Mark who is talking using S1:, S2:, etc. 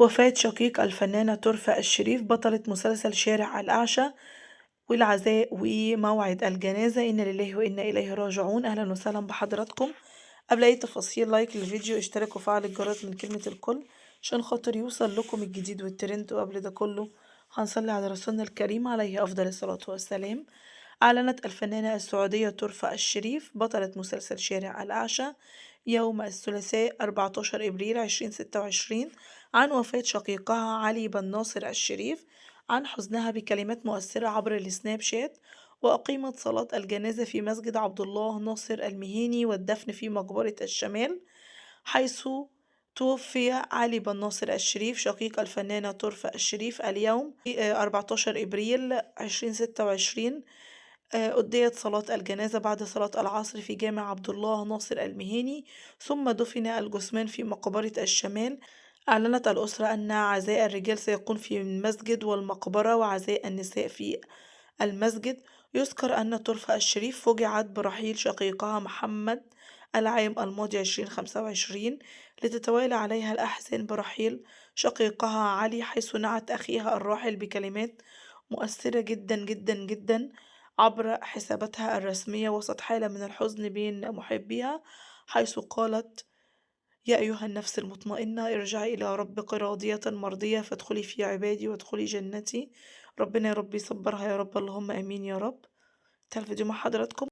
S1: وفاة شقيق الفنانة ترفة الشريف بطلة مسلسل شارع الأعشى، والعزاء وموعد الجنازة. إنا لله وإنا إليه راجعون. أهلا وسهلا بحضراتكم. قبل أي تفاصيل لايك للفيديو، اشترك وفعل الجرس من كلمة الكل عشان خاطر يوصل لكم الجديد والترند. وقبل ده كله هنصلي على رسولنا الكريم عليه أفضل الصلاة والسلام. أعلنت الفنانة السعودية ترفة الشريف بطلة مسلسل شارع الأعشى يوم الثلاثاء 14 إبريل 2026 عن وفاة شقيقها علي بن ناصر الشريف عن حزنها بكلمات مؤثرة عبر السناب شات. وأقيمت صلاة الجنازة في مسجد عبد الله ناصر المهيني والدفن في مقبرة الشمال، حيث توفي علي بن ناصر الشريف شقيق الفنانة ترفة الشريف اليوم 14 إبريل 2026. أديت صلاة الجنازة بعد صلاة العصر في جامع عبد الله ناصر المهيني، ثم دفن الجثمان في مقبرة الشمال. أعلنت الأسرة أن عزاء الرجال سيكون في المسجد والمقبرة، وعزاء النساء في المسجد. يذكر أن ترفة الشريف فُجعت برحيل شقيقها محمد العام الماضي 2025، لتتوالى عليها الأحزان برحيل شقيقها علي، حيث نعت أخيها الراحل بكلمات مؤثرة جدا جدا جدا عبر حساباتها الرسمية وسط حالة من الحزن بين محبيها، حيث قالت: يا أيها النفس المطمئنة ارجعي إلى ربك راضية مرضية فادخلي في عبادي وادخلي جنتي. ربنا يا رب يصبرها يا رب، اللهم آمين يا رب. انتهى الفيديو مع حضراتكم.